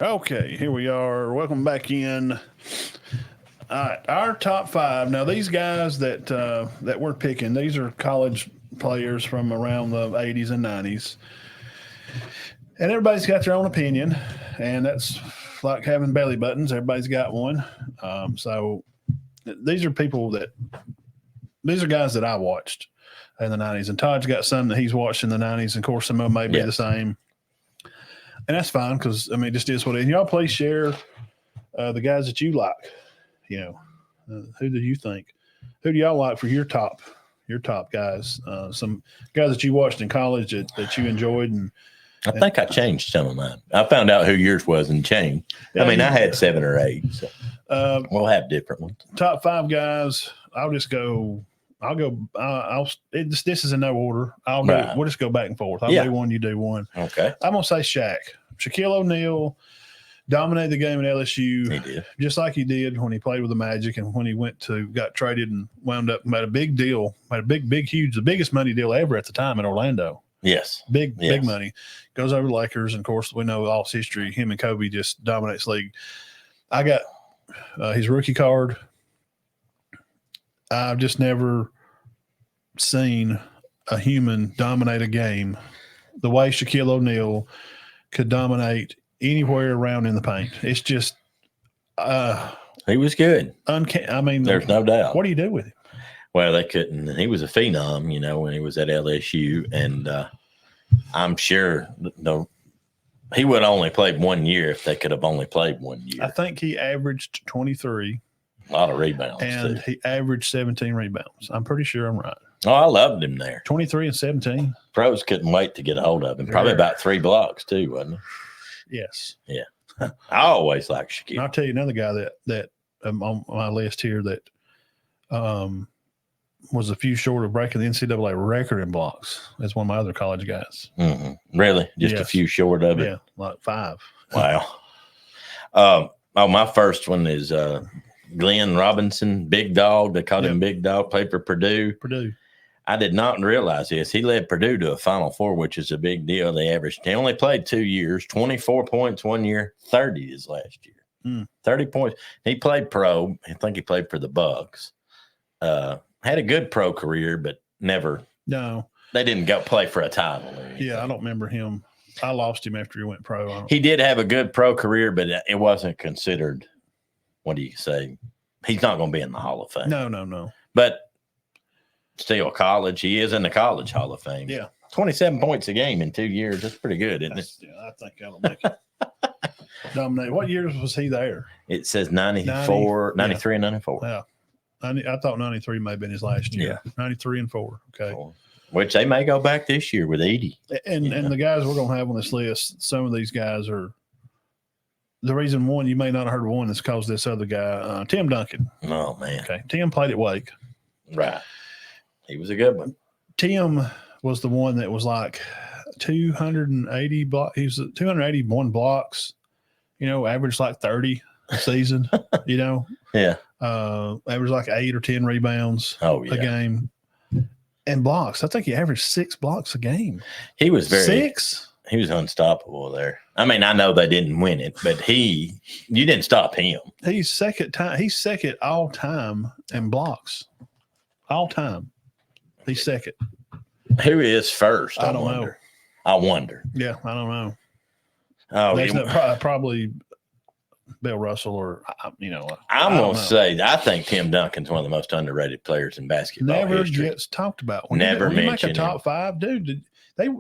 Okay, here we are. Welcome back in. All right, our top five. Now, these guys that we're picking, these are college players from around the '80s and '90s, and everybody's got their own opinion, and that's like having belly buttons. Everybody's got one. So these are people that these are guys that I watched in the '90s, and Todd's got some that he's watched in the '90s. And of course, some of them may be the same, and that's fine because I mean, just is what it is. And y'all please share the guys that you like. You know, who do you think? Who do y'all like for your top guys? Some guys that you watched in college that you enjoyed, and I think I changed some of mine. I found out who yours was and changed. Yeah, I mean, I had 7 or 8. So we'll have different ones. Top 5 guys. I'll just go. I'll go. This is in no order. I'll go. Right. We'll just go back and forth. I'll do one. You do one. Okay. I'm gonna say Shaq. Shaquille O'Neal dominated the game at LSU. He did. Just like he did when he played with the Magic and when he got traded and wound up, made a big deal, made a big, huge, the biggest money deal ever at the time in Orlando. Yes. Big money. Goes over the Lakers. And of course, we know all his history. Him and Kobe just dominates the league. I got his rookie card. I've just never seen a human dominate a game the way Shaquille O'Neal could dominate anywhere around in the paint. It's just he was good. I mean, there's no doubt. What do you do with him? Well, they couldn't. He was a phenom, when he was at LSU, and I'm sure he would have only played 1 year if they could have only played 1 year. I think he averaged 23. A lot of rebounds, and he averaged 17 rebounds. I'm pretty sure I'm right. Oh, I loved him there. 23 and 17. Pros couldn't wait to get a hold of him. Probably about 3 blocks too, wasn't it? Yes. Yeah. I always liked Shaquille. And I'll tell you another guy that on my list here that was a few short of breaking the NCAA record in blocks. That's one of my other college guys. Mm-hmm. Really? Just a few short of it? Yeah, like 5. Wow. My first one is Glenn Robinson, Big Dog. They called him Big Dog, played for Purdue. I did not realize this. He led Purdue to a Final Four, which is a big deal. He only played 2 years, 24 points 1 year, 30 his last year. 30 points. He played pro. I think he played for the Bucks. Had a good pro career, but never. No. They didn't go play for a title. Yeah, I don't remember him. I lost him after he went pro. He did have a good pro career, but it wasn't considered. What do you say? He's not going to be in the Hall of Fame. No. But still, college. He is in the College Hall of Fame. Yeah. 27 points a game in 2 years. That's pretty good, isn't it? Yeah, I think that'll make it. Dominate. What years was he there? It says 94, 93 and 94. Yeah. I thought 93 may have been his last year. Yeah. 93 and 4. Okay. Which they may go back this year with 80. And the guys we're going to have on this list, some of these guys are the reason one you may not have heard of one is because this other guy, Tim Duncan. Oh, man. Okay. Tim played at Wake. Right. He was a good one. Tim was the one that was like 280 blocks. He was 281 blocks, averaged like 30 a season, Yeah. Averaged like 8 or 10 rebounds a game. And blocks. I think he averaged 6 blocks a game. He was 6? He was unstoppable there. I mean, I know they didn't win it, but you didn't stop him. He's second all time in blocks. All time. He's second. Who is first? I don't know. I wonder. Yeah, I don't know. Oh, probably Bill Russell or, I'm going to say, I think Tim Duncan's one of the most underrated players in basketball Never history. gets talked about. When you make a top 5, dude, they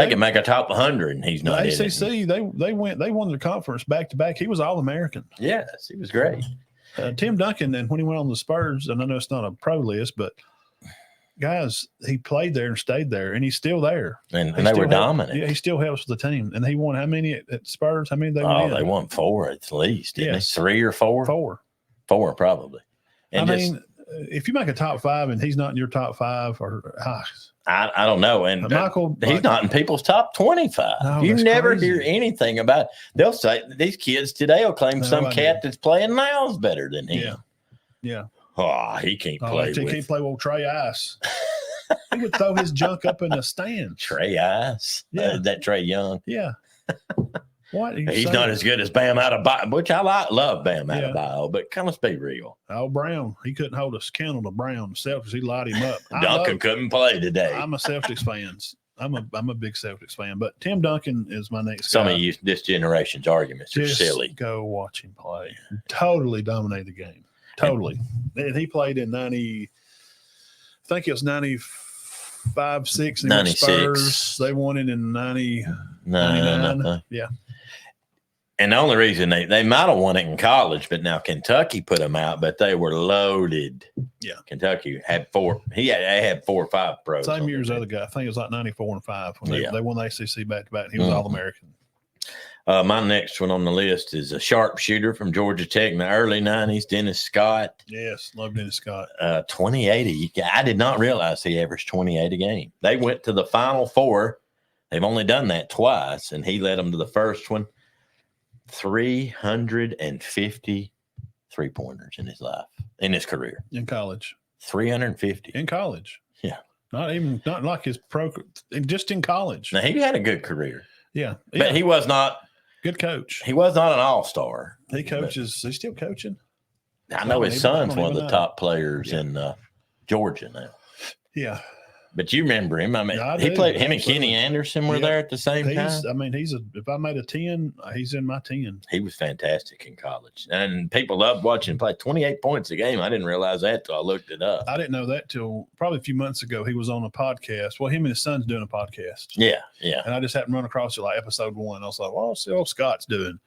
can make a top 100 and he's not in it. ACC, they won the conference back-to-back. He was All-American. Yes, he was great. Tim Duncan, and when he went on the Spurs, and I know it's not a pro list, but guys, he played there and stayed there, and he's still there. And they were dominant. Yeah, he still helps the team. And he won how many at Spurs? How many they won? Oh, they won 4 at least, didn't they? 3 or 4? 4. 4, probably. And if you make a top 5 and he's not in your top 5, or I don't know. And he's not in people's top 25. No, you never crazy. hear anything about it. They'll say these kids today will claim some cat that's playing now is better than him. Yeah. Oh, he can't play. He can't play with Trey Ice. He would throw his junk up in the stands. Trey Ice. Yeah. That Trey Young. Yeah. What? He's not as good as Bam Adebayo, which I love Bam Adebayo, but come let's be real. Oh, Brown, he couldn't hold a candle to Brown. The Celtics, he light him up. Duncan couldn't play today. I'm a Celtics fan. I'm a big Celtics fan, but Tim Duncan is my next Some guy. of you, this generation's arguments are silly. Go watch him play. Totally dominated the game. Totally. And he played in 90, I think it was 95, 6. 96. Spurs. They won it in 90, 99. Yeah. And the only reason they might have won it in college, but now Kentucky put them out, but they were loaded. Yeah. Kentucky had 4. They had 4 or 5 pros. Same year as the other guy. I think it was like 94 and 5 when they won the ACC back-to-back. He was All-American. My next one on the list is a sharpshooter from Georgia Tech in the early 90s, Dennis Scott. Yes, love Dennis Scott. 28. I did not realize he averaged 28 a game. They went to the Final Four. They've only done that twice, and he led them to the first one. 350 3-pointers in his life, in his career. In college. 350. In college. Yeah. Not like his pro, just in college. Now, he had a good career. Yeah. But he was not. Good coach. He was not an all-star. He coaches. He's still coaching. I know his son's one of the top players in Georgia now. Yeah. But you remember him. I mean, he played. Him and Kenny Anderson were there at the same time. I mean, if I made a 10, he's in my 10. He was fantastic in college. And people loved watching him play. 28 points a game. I didn't realize that till I looked it up. I didn't know that till probably a few months ago. He was on a podcast. Well, him and his son's doing a podcast. Yeah, yeah. And I just happened to run across it like episode 1. I was like, well, I'll see what Scott's doing.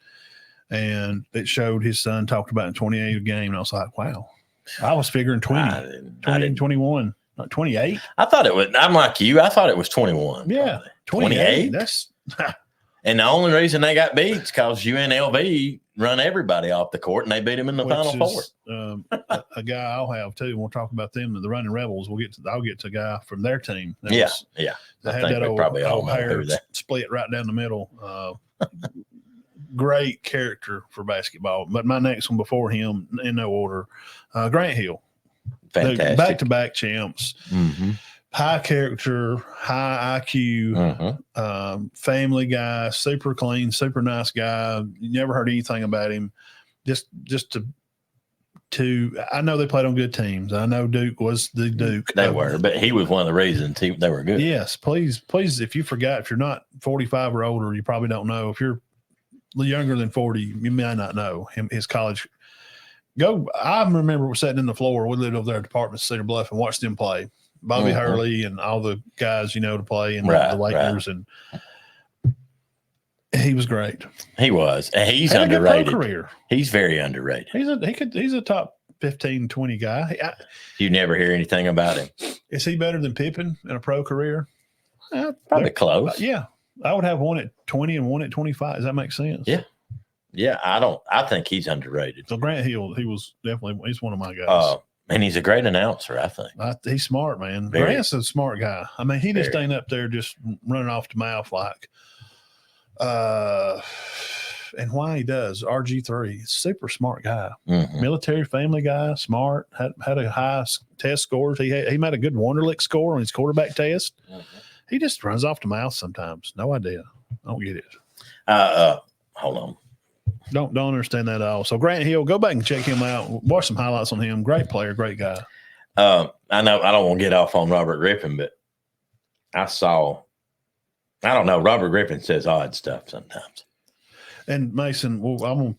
And it showed his son talked about in 28 a game. And I was like, wow. I was figuring 20, 21. Not 28. I thought it was. I'm like you. I thought it was 21. Yeah, 28. That's and the only reason they got beat is because UNLV run everybody off the court and they beat them in the Final Four. A guy I'll have too. We'll talk about them. The running Rebels. I'll get to a guy from their team. They had that old hair split right down the middle. Great character for basketball. But my next one before him, in no order, Grant Hill. Fantastic. Back-to-back champs. Mm-hmm. High character, high IQ, family guy, super clean, super nice guy. You never heard anything about him. Just to I know they played on good teams. I know Duke was the Duke. They were, but he was one of the reasons they were good. Yes, please, if you forgot, if you're not 45 or older, you probably don't know. If you're younger than 40, you may not know his college. I remember sitting in the floor. We lived over there at Department of Cedar Bluff and watched them play. Bobby Hurley and all the guys, to play and the Lakers. And he was great. He was. And he's underrated. Career. He's very underrated. He's a top 15, 20 guy. You never hear anything about him. Is he better than Pippen in a pro career? Probably close. Yeah. I would have one at 20 and one at 25. Does that make sense? Yeah. Yeah, I think he's underrated. So Grant Hill, he's one of my guys. And he's a great announcer, I think. He's smart, man. Grant's a smart guy. I mean, he just ain't up there just running off the mouth like, and why he does. RG3, super smart guy. Mm-hmm. Military family guy, smart, had a high test scores. He made a good Wonderlic score on his quarterback test. Mm-hmm. He just runs off the mouth sometimes. No idea. I don't get it. Hold on. Don't understand that at all. So Grant Hill, go back and check him out. Watch some highlights on him. Great player, great guy. I know I don't want to get off on Robert Griffin, but I don't know. Robert Griffin says odd stuff sometimes. And Mason,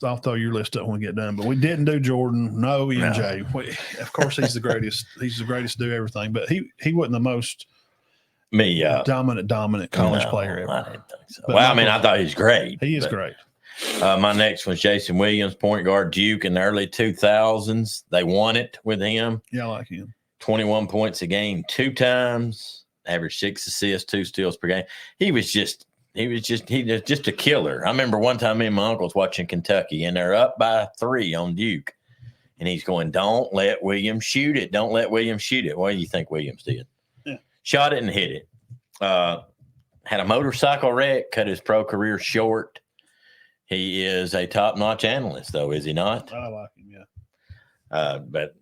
I'll throw your list up when we get done. But we didn't do Jordan. No, MJ. Of course, he's the greatest. He's the greatest to do everything. But he wasn't the most dominant college player ever. I didn't think so. But I thought he was great. He is great. My next one's Jason Williams, point guard, Duke in the early 2000s. They won it with him. Yeah, I like him. 21 points a game 2 times, averaged 6 assists, 2 steals per game. He was just a killer. I remember one time me and my uncles watching Kentucky, and they're up by 3 on Duke. And he's going, don't let Williams shoot it. Don't let Williams shoot it. What do you think Williams did? Yeah. Shot it and hit it. Had a motorcycle wreck, cut his pro career short. He is a top-notch analyst, though, is he not? I like him, yeah. But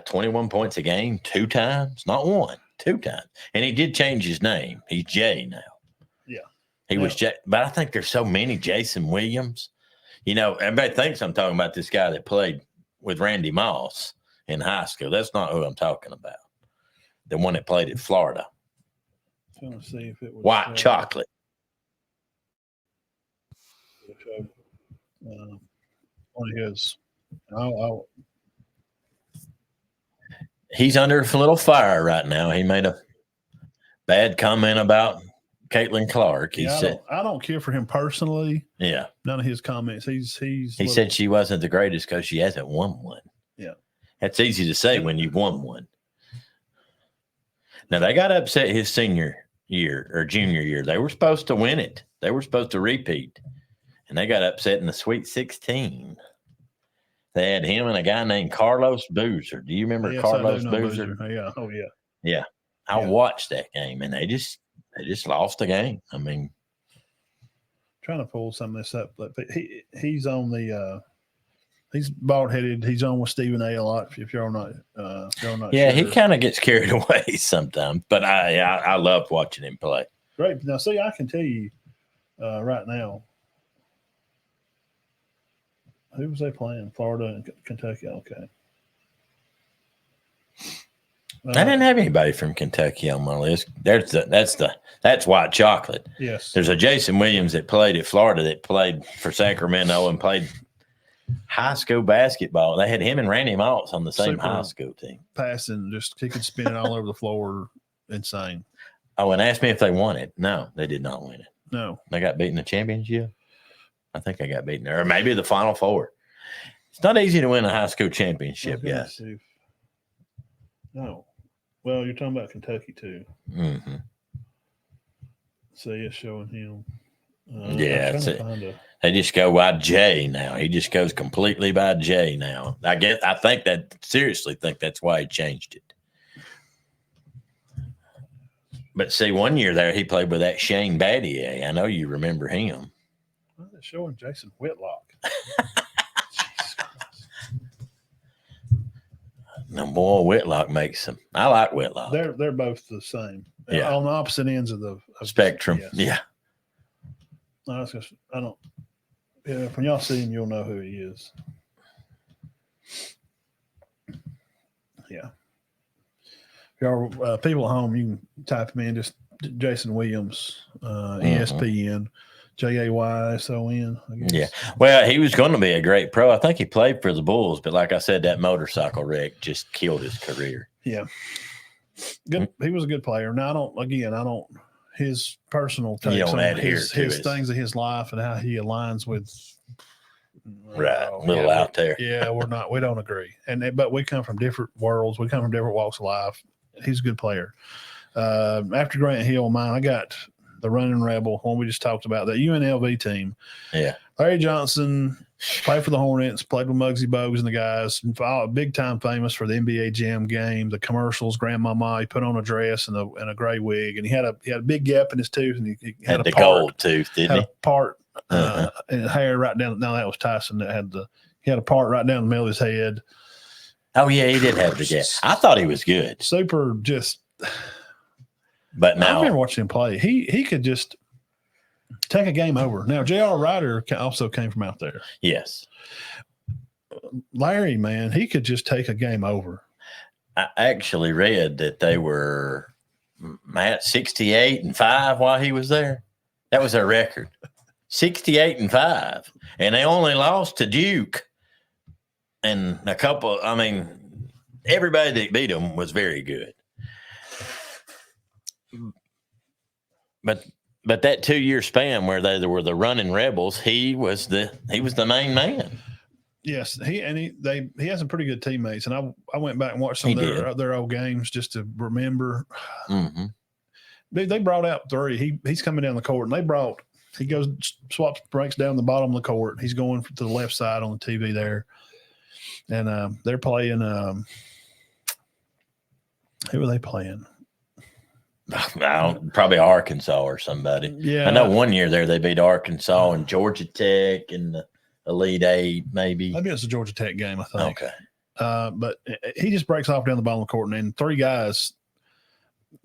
21 points a game 2 times, not 1, 2 times. And he did change his name. He's Jay now. Yeah. He was, but I think there's so many Jason Williams. You know, everybody thinks I'm talking about this guy that played with Randy Moss in high school. That's not who I'm talking about. The one that played at Florida. Trying to see if it was White chocolate. One of his. He's under a little fire right now. He made a bad comment about Caitlin Clark. He said, I don't care for him personally. Yeah. None of his comments. He said she wasn't the greatest because she hasn't won one. Yeah. That's easy to say when you've won one. Now, they got upset his senior year or junior year. They were supposed to win it. They were supposed to repeat. And they got upset in the Sweet 16. They had him and a guy named Carlos Boozer. Do you remember Carlos Boozer? Yeah. Oh, yeah. Yeah. I watched that game, and they just lost the game. I mean, trying to pull some of this up, but he's on the he's bald headed. He's on with Stephen A. a lot. If you're not, yeah, sure. He kind of gets carried away sometimes, but I love watching him play. Great. Now, see, I can tell you right now. Who was they playing? Florida and Kentucky. Okay. I didn't have anybody from Kentucky on my list. That's white chocolate. Yes. There's a Jason Williams that played at Florida that played for Sacramento and played high school basketball. They had him and Randy Moss on the same high school team. Passing, just he could spin it all over the floor. Insane. Oh, and asked me if they won it. No, they did not win it. No. They got beaten in the championship. I think I got beaten there, or maybe the Final Four. It's not easy to win a high school championship, guys. No. Well, you're talking about Kentucky, too. Mm-hmm. See, it's showing him. They just go by J now. He just goes completely by J now. Seriously think that's why he changed it. But see, one year there, he played with that Shane Battier. I know you remember him. Well, they're showing Jason Whitlock. No, boy, Whitlock makes them. I like Whitlock. They're both the same. Yeah. On the opposite ends of the spectrum. Yes. Yeah. No, I don't. Yeah, when y'all see him, you'll know who he is. Yeah. If y'all people at home, you can type him in just Jason Williams, ESPN, JAYSON. I guess. Yeah. Well, he was going to be a great pro. I think he played for the Bulls, but like I said, that motorcycle wreck just killed his career. Yeah. Good. He was a good player. Now, I don't. His personal takes on his things of his life and how he aligns with. Out there. Yeah, we don't agree. But we come from different worlds. We come from different walks of life. He's a good player. After Grant Hill, I got the running rebel, one we just talked about, that UNLV team. Yeah. Larry Johnson played for the Hornets, played with Muggsy Bogues and the guys, big time famous for the NBA Jam game, the commercials, grandmama, he put on a dress and a gray wig, and he had a big gap in his tooth, and he had the gold tooth, didn't he? A part and hair right down. No, that was Tyson that he had a part right down the middle of his head. Oh yeah, he did have the gap. I thought he was good. Super, just. But now I remember watching him play. He could just take a game over. Now J.R. Ryder also came from out there. Yes. Larry, man, he could just take a game over. I actually read that they were at 68-5 while he was there. That was their record. 68-5. And they only lost to Duke. And everybody that beat them was very good. But that 2-year span where they were the running rebels, he was the main man. Yes, he has some pretty good teammates, and I went back and watched some of their old games just to remember. Mm-hmm. They brought out three. He's coming down the court, and he goes breaks down the bottom of the court. He's going to the left side on the TV there, and they're playing. Who are they playing? Probably Arkansas or somebody. Yeah, I know one year there they beat Arkansas and Georgia Tech in the Elite Eight, maybe. Maybe it's a Georgia Tech game, I think. Okay. But he just breaks off down the bottom of the court, and then three guys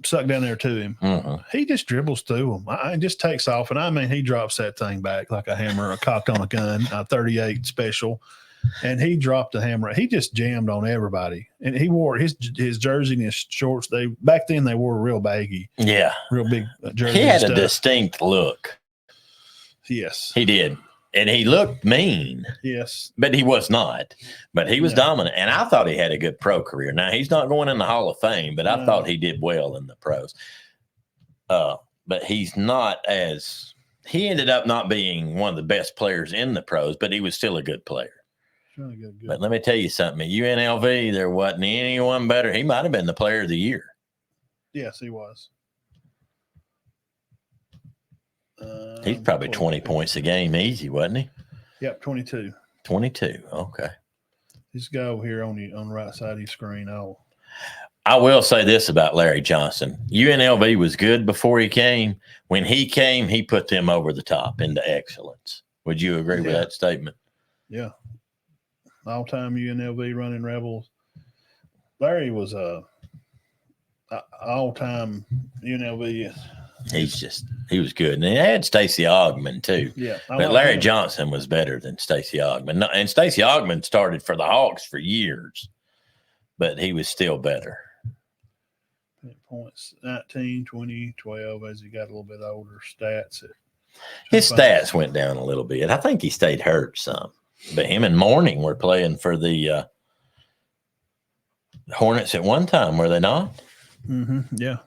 sucked down there to him. Mm-hmm. He just dribbles through them. It just takes off. And I mean, he drops that thing back like a hammer, cocked on a gun, a 38 special. And he dropped the hammer. He just jammed on everybody. And he wore his jersey and his shorts. Back then they wore real baggy. Yeah. Real big jersey. He had a distinct look. Yes. He did. And he looked mean. Yes. But he was not. But he was dominant. And I thought he had a good pro career. Now, he's not going in the Hall of Fame, but I thought he did well in the pros. But he's not as – he ended up not being one of the best players in the pros, but he was still a good player. Really good. But let me tell you something. At UNLV, there wasn't anyone better. He might have been the player of the year. Yes, he was. He's probably 20 points a game easy, wasn't he? Yep, 22. 22. Okay. Just go over here on the right side of your screen. I will say this about Larry Johnson. UNLV was good before he came. When he came, he put them over the top into excellence. Would you agree with that statement? Yeah. All-time UNLV running Rebels. Larry was a all-time UNLV. He was good. And he had Stacey Augmon too. Yeah. But Larry Johnson was better than Stacey Augmon. And Stacey Augmon started for the Hawks for years, but he was still better. Points 19, 20, 12 as he got a little bit older. Stats. His stats went down a little bit. I think he stayed hurt some. But him and Mourning were playing for the Hornets at one time, were they not? Mm-hmm. Yeah.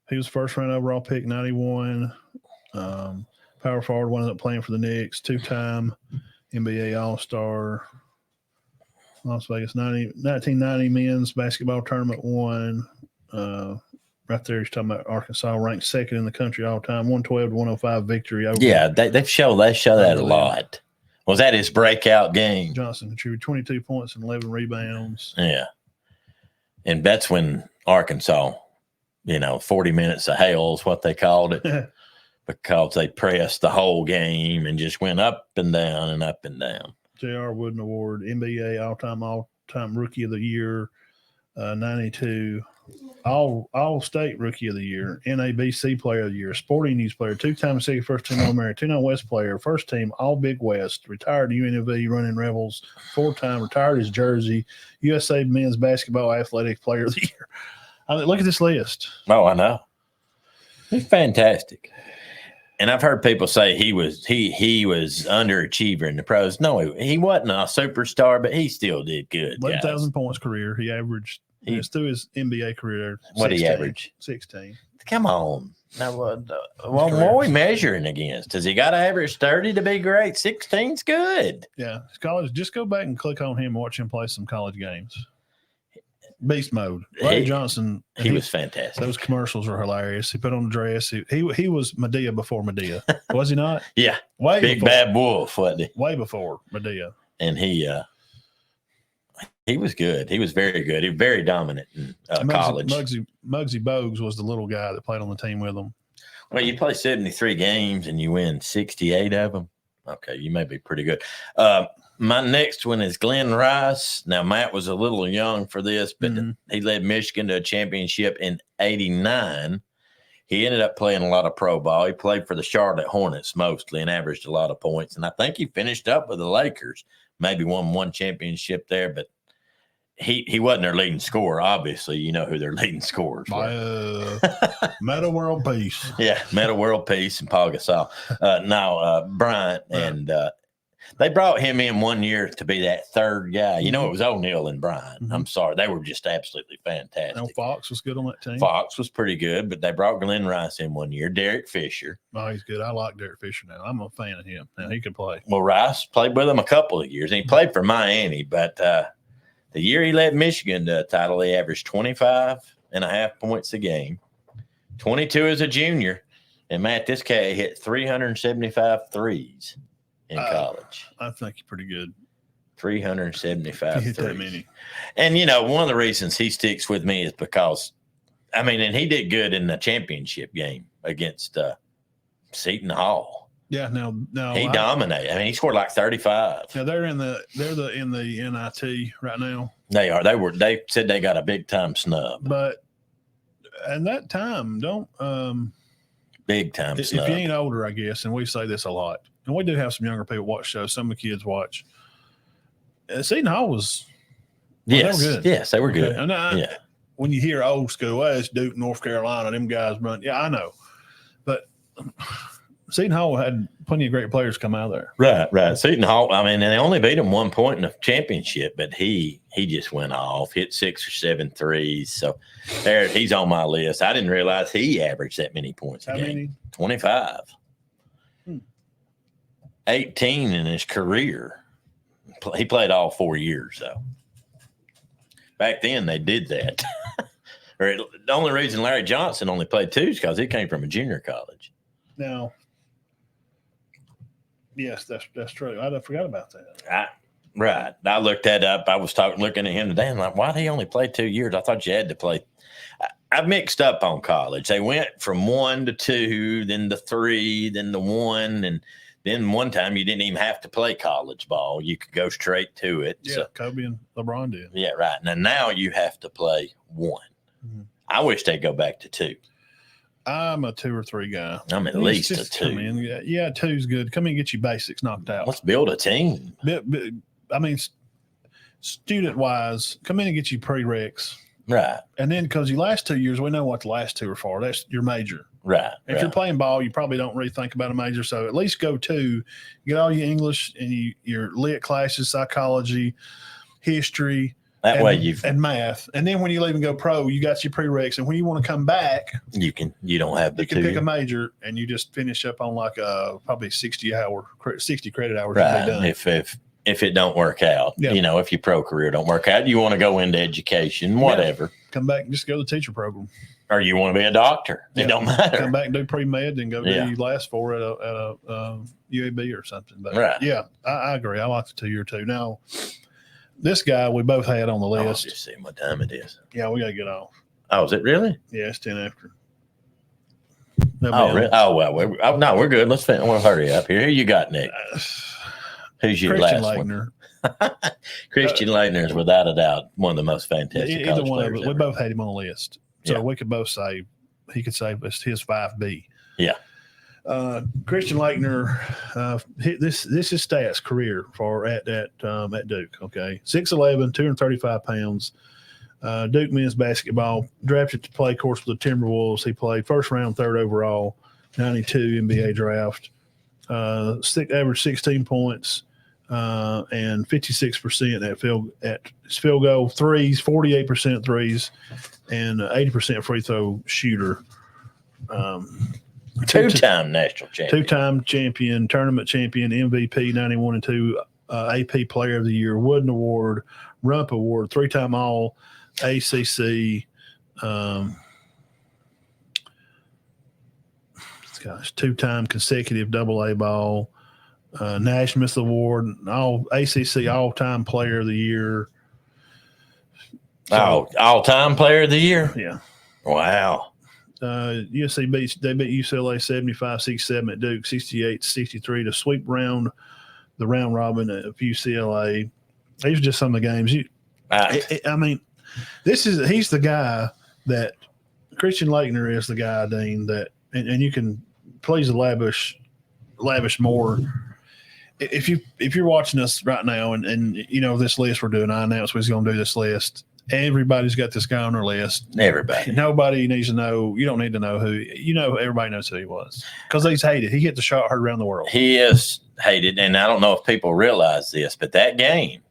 He was first round overall pick, 91. Power forward, ended up playing for the Knicks, 2-time NBA All-Star. Las Vegas 1990 men's basketball tournament won. Right there, he's talking about Arkansas ranked second in the country all time, 112-105 victory over. Yeah, they show that a lot. Was that his breakout game? Johnson contributed 22 points and 11 rebounds. Yeah. And that's when Arkansas, 40 minutes of hell is what they called it because they pressed the whole game and just went up and down and up and down. J.R. Wooden Award, NBA all-time Rookie of the Year, 92. All-State Rookie of the Year, NABC Player of the Year, Sporting News Player, 2-time second first-team All-American, 2-time West Player, first-team All-Big West, retired UNLV running Rebels, 4-time, retired his jersey, USA Men's Basketball Athletic Player of the Year. I mean, look at this list. Oh, I know. He's fantastic. And I've heard people say he was underachiever in the pros. No, he wasn't a superstar, but he still did good. 11,000 points career. He averaged through his NBA career. What did he average? 16. Come on. Now, what are we measuring against? Does he got to average 30 to be great? 16's good. Yeah. College. Just go back and click on him and watch him play some college games. Beast mode. Larry Johnson. He was fantastic. Those commercials were hilarious. He put on a dress. He was Medea before Medea. Was he not? Yeah. Way Big before. Bad Wolf, wasn't he? Way before Medea. And he was good. He was very good. He was very dominant in college. Muggsy Bogues was the little guy that played on the team with him. Well, you play 73 games and you win 68 of them. Okay, you may be pretty good. My next one is Glenn Rice. Now, Matt was a little young for this, but he led Michigan to a championship in 89. He ended up playing a lot of pro ball. He played for the Charlotte Hornets mostly and averaged a lot of points. And I think he finished up with the Lakers, maybe won one championship there, but he wasn't their leading scorer. Obviously, you know who their leading scorers were. Meta World Peace. Yeah, Meta World Peace and Paul Gasol. Bryant, and they brought him in one year to be that third guy. It was O'Neal and Bryant. I'm sorry. They were just absolutely fantastic. No, Fox was good on that team. Fox was pretty good, but they brought Glenn Rice in one year. Derek Fisher. Oh, he's good. I like Derek Fisher now. I'm a fan of him. Now, he can play. Well, Rice played with him a couple of years, and he played for Miami, but the year he led Michigan to a title, he averaged 25.5 points a game, 22 as a junior. And, Matt, this cat hit 375 threes in college. I think he's pretty good. 375 hit threes. That many. And, one of the reasons he sticks with me is because, and he did good in the championship game against Seton Hall. Yeah, now he dominated. He scored like 35. Now they're in the NIT right now. They are. They said they got a big time snub. But And that time, don't big time. if you ain't older, I guess, and we say this a lot, and we do have some younger people watch shows. Some of the kids watch. Seton Hall was. Well, yes, they were good. Yes, they were good. And yeah. When you hear old school, it's Duke, North Carolina, them guys run. Yeah, I know, but Seton Hall had plenty of great players come out of there. Right. Seton Hall. I mean, and they only beat him 1 point in the championship, but he just went off, hit 6 or 7 threes. So there, he's on my list. I didn't realize he averaged that many points a game. Many? 25. 18 in his career. He played all 4 years, though. Back then, they did that. The only reason Larry Johnson only played 2 is because he came from a junior college. Now, yes, that's true. I forgot about that. Right. I looked that up. I was looking at him today. I'm like, why did he only play 2 years? I thought you had to play. I mixed up on college. They went from 1 to 2, then to 3, then to 1, and then one time you didn't even have to play college ball. You could go straight to it. Yeah, so, Kobe and LeBron did. Yeah, right. Now you have to play 1. Mm-hmm. I wish they'd go back to 2. I'm a 2 or 3 guy. I'm at least a 2. Come in. Yeah, 2's good. Come in and get your basics knocked out. Let's build a team. I mean, student-wise, come in and get you prereqs. Right. And then because your last 2 years, we know what the last 2 are for. That's your major. Right. If you're playing ball, you probably don't really think about a major. So at least go 2, get all your English and your lit classes, psychology, history. That way and math. And then when you leave and go pro, you got your prereqs. And when you want to come back, you don't have the 2. You can pick a major and you just finish up on like probably 60 credit hours. Right. To be done. If it don't work out, if your pro career don't work out, you want to go into education, whatever. Yeah. Come back and just go to the teacher program. Or you want to be a doctor. It don't matter. Come back and do pre-med and go do your last 4 at a UAB or something. But right. Yeah, I agree. I like the 2 year too. Now, this guy we both had on the list. I'll just see what time it is. Yeah, we got to get off. Oh, is it really? Yeah, it's 10 after. Really? Oh, well, no, we're good. We'll hurry up here. Who you got, Nick? Who's your Christian last Laettner. one? Christian Laettner is without a doubt one of the most fantastic either one players of us. We both had him on the list. So we could both say he could say it's his 5B. Yeah. Christian Laettner, this is stats career for at Duke. Okay, 6'11", 235 pounds. Duke men's basketball, drafted to play, of course, with the Timberwolves. He played first round, 3rd overall, 92 NBA draft. Averaged 16 points and 56% at his field goal threes, 48% threes, and 80% free throw shooter. Two-time national champion. 2-time champion, tournament champion, MVP, 91 and 2, AP Player of the Year, Wooden Award, Rump Award, 3-time All ACC. Gosh, 2-time consecutive AA ball, Naismith Award, all ACC All-Time Player of the Year. All-time Player of the Year? Yeah. Wow. USC beat UCLA 75-67 at Duke, 68-63 to sweep the round robin of UCLA. These are just some of the games. I mean, he's the guy that Christian Laettner is the guy, Dean, that and you can please lavish more. If you're watching us right now and you know this list we're doing, I announced we was going to do this list. Everybody's got this guy on their list. Everybody. Nobody needs to know. You don't need to know who. You know, everybody knows who he was because he's hated. He hit the shot heard around the world. He is hated, and I don't know if people realize this, but that game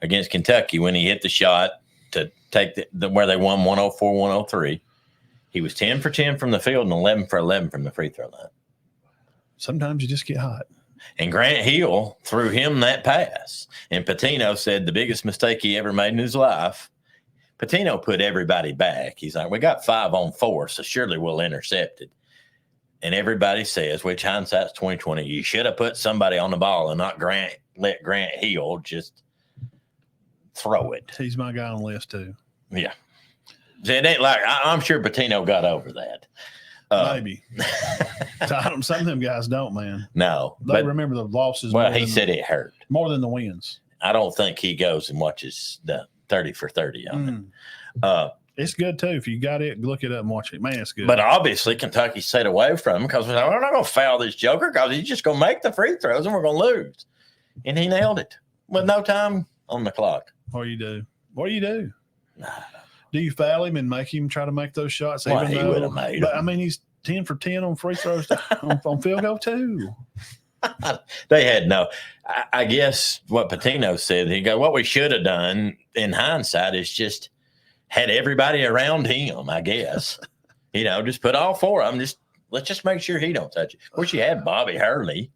against Kentucky when he hit the shot to take where they won 104-103, he was 10 for 10 from the field and 11 for 11 from the free throw line. Sometimes you just get hot. And Grant Hill threw him that pass. And Patino said the biggest mistake he ever made in his life. Patino put everybody back. He's like, we got 5 on 4, so surely we'll intercept it. And everybody says, which hindsight's 2020, you should have put somebody on the ball and not let Grant Hill just throw it. He's my guy on the list too. Yeah. It ain't like I'm sure Patino got over that. Maybe. Some of them guys don't, man. No. They remember the losses. Well, he said it hurt. More than the wins. I don't think he goes and watches the 30 for 30 on it. It's good too. If you got it, look it up and watch it. Man, it's good. But obviously, Kentucky stayed away from him because we're not going to foul this joker because he's just going to make the free throws and we're going to lose. And he nailed it with no time on the clock. What do you do? What do you do? Do you foul him and make him try to make those shots? Well, he would have made them. I mean, he's 10 for 10 on free throws on field goal too. They had no. I guess what Patino said, he go, what we should have done in hindsight is just had everybody around him, I guess. Just put all four of them. Let's just make sure he don't touch it. Of course, you had Bobby Hurley,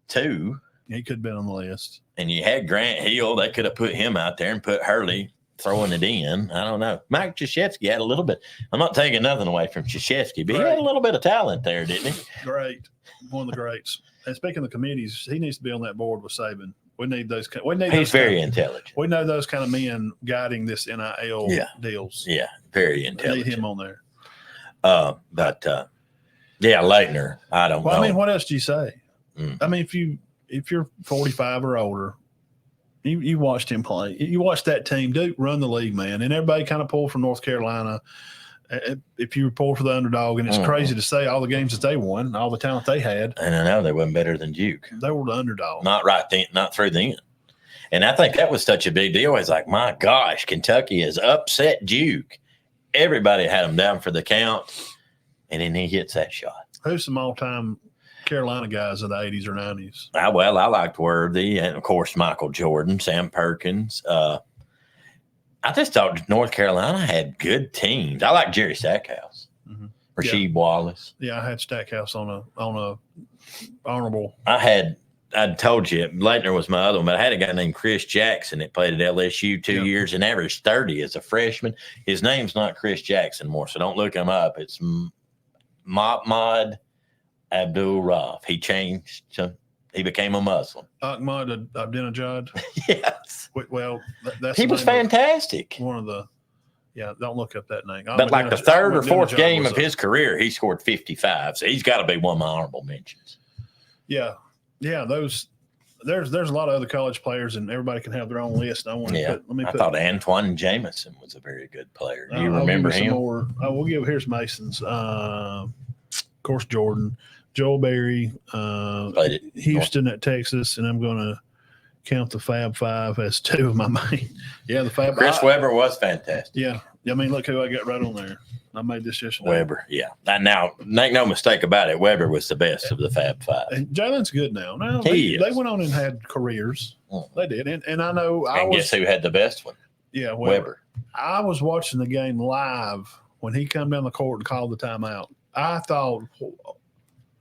too. He could have been on the list. And you had Grant Hill. They could have put him out there and put Hurley throwing it in. I don't know. Mike Krzyzewski had a little bit. I'm not taking nothing away from Krzyzewski, but he had a little bit of talent there, didn't he? Great. One of the greats. And speaking of committees, he needs to be on that board with Saban. We need those. He's very intelligent. We know those kind of men guiding this NIL deals. Yeah, very intelligent. Need him on there. Leitner, I don't know. I mean, what else do you say? I mean, if you're 45 or older, you watched him play. You watched that team, Duke, run the league, man. And everybody kind of pulled from North Carolina. If you pull for the underdog, and it's crazy to say all the games that they won, all the talent they had. And I know they weren't better than Duke. They were the underdog. Not right then, not through then. And I think that was such a big deal. It's like, my gosh, Kentucky has upset Duke. Everybody had him down for the count, and then he hits that shot. Who's some all-time Carolina guys of the 80s or 90s? I liked Worthy, and, of course, Michael Jordan, Sam Perkins. I just thought North Carolina had good teams. I like Jerry Stackhouse, Rasheed Wallace. Yeah, I had Stackhouse on a honorable. I told you Leitner was my other one, but I had a guy named Chris Jackson that played at LSU 2 years and averaged 30 as a freshman. His name's not Chris Jackson more, so don't look him up. It's Mahmoud Abdul-Rauf. He changed to. He became a Muslim. Ahmad Ahmadinejad. Yes. Well, that's he was fantastic. One of the, don't look up that name. But like the third or fourth game of his career, he scored 55. So he's got to be one of my honorable mentions. Yeah. There's a lot of other college players, and everybody can have their own list. I thought Antoine Jameson was a very good player. Do you remember him? We'll give. Here's Mason's. Of course, Jordan. Joel Berry, Houston at Texas, and I'm going to count the Fab Five as two of my main. Yeah, the Fab. Chris Webber was fantastic. Yeah, I mean, look who I got right on there. I made this yesterday. Webber, yeah. Now, make no mistake about it, Webber was the best of the Fab Five. And Jalen's good now. They went on and had careers. They did, and I know. Guess who had the best one? Yeah, Webber. I was watching the game live when he come down the court and called the timeout. I thought.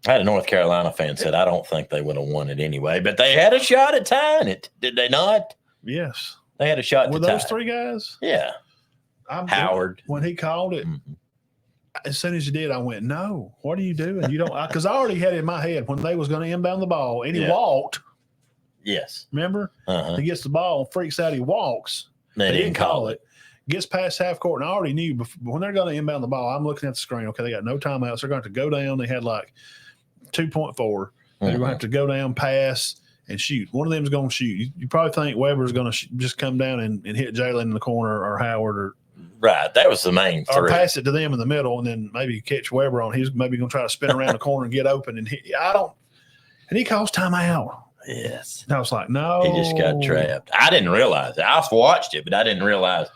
I had a North Carolina fan said, I don't think they would have won it anyway, but they had a shot at tying it. Did they not? Yes. They had a shot to tie it. Were those three guys? Yeah. Howard. When he called it, as soon as he did, I went, no, what are you doing? You don't, because I already had it in my head when they was going to inbound the ball, and he walked. Yes. Remember? He gets the ball, freaks out, he walks. They didn't call it. Gets past half court, and I already knew when they're going to inbound the ball, I'm looking at the screen. Okay, they got no timeouts. They're going to go down. They had like 2.4. They're going to have to go down, pass, and shoot. One of them is going to shoot. You probably think Weber's going to just come down and hit Jalen in the corner or Howard or right. That was the main three. Or pass it to them in the middle, and then maybe catch Weber on. He's maybe going to try to spin around the corner and get open and hit. And he calls timeout. Yes. And I was like, no. He just got trapped. I didn't realize it. I watched it, but I didn't realize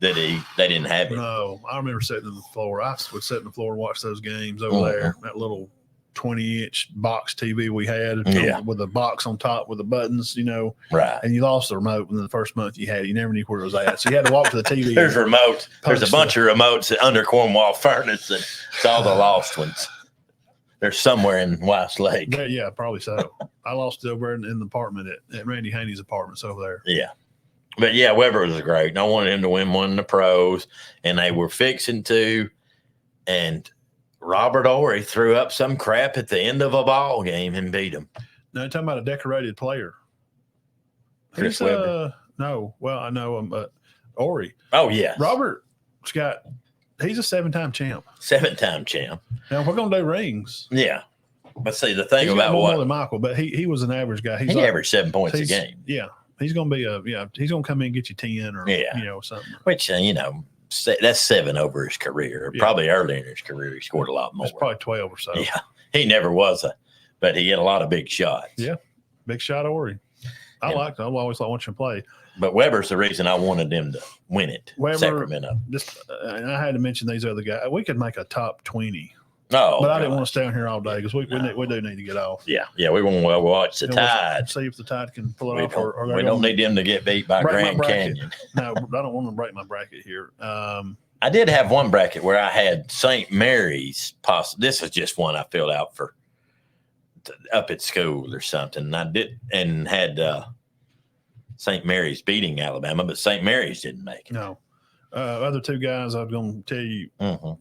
that they didn't have it. No, I remember sitting on the floor. I would sit on the floor and watch those games over there. That little 20-inch box TV we had with a box on top with the buttons, Right. And you lost the remote in the first month you had it. You never knew where it was at. So you had to walk to the TV. There's remotes. There's a bunch of remotes under Cornwall Furnace, and it's all the lost ones. They're somewhere in West Lake. Yeah, probably so. I lost it over in the apartment at Randy Haney's apartments over there. Yeah. But, yeah, Weber was great. And I wanted him to win one in the pros, and they were fixing to. And Robert Ory threw up some crap at the end of a ball game and beat him. Now, you're talking about a decorated player. Chris Webber. No. Well, I know him, but Ory. Oh, yeah. He's a 7-time champ. 7-time champ. Now, we're going to do rings. Yeah. But see, the thing he's about more than Michael, but he was an average guy. He averaged 7 points a game. Yeah. He's going to be he's going to come in and get you 10 or, something. Which, that's 7 over his career. Yeah. Probably early in his career, he scored a lot more. It's probably 12 or so. Yeah, he never was but he had a lot of big shots. Yeah, big shot Ori. I always like watching him play. But Weber's the reason I wanted them to win it. Weber, Sacramento. And I had to mention these other guys. We could make a top 20. Oh, but I didn't want to stay on here all day because we do need to get off. Yeah, we want to watch the Tide. See if the Tide can pull it off. We don't need them to get beat by Grand Canyon. No, I don't want to break my bracket here. I did have one bracket where I had St. Mary's. This is just one I filled out for up at school or something. And had St. Mary's beating Alabama, but St. Mary's didn't make it. No. Other two guys I'm going to tell you,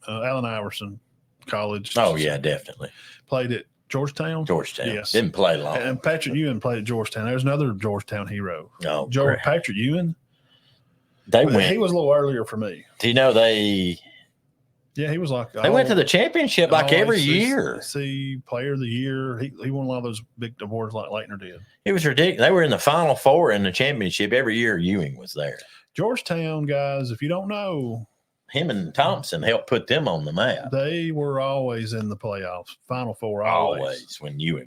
Allen Iverson, college. Oh, yeah, definitely. Played at Georgetown. Yes. Didn't play long. And Patrick Ewing played at Georgetown. There's another Georgetown hero. Oh, Patrick Ewing. They went. He was a little earlier for me. Do you know they? Yeah, he was like. They went to the championship like every year. See, Player of the Year. He won a lot of those big awards like Leitner did. It was ridiculous. They were in the Final Four in the championship every year. Ewing was there. Georgetown guys, if you don't know, him and Thompson helped put them on the map. They were always in the playoffs, Final Four. Always when Ewing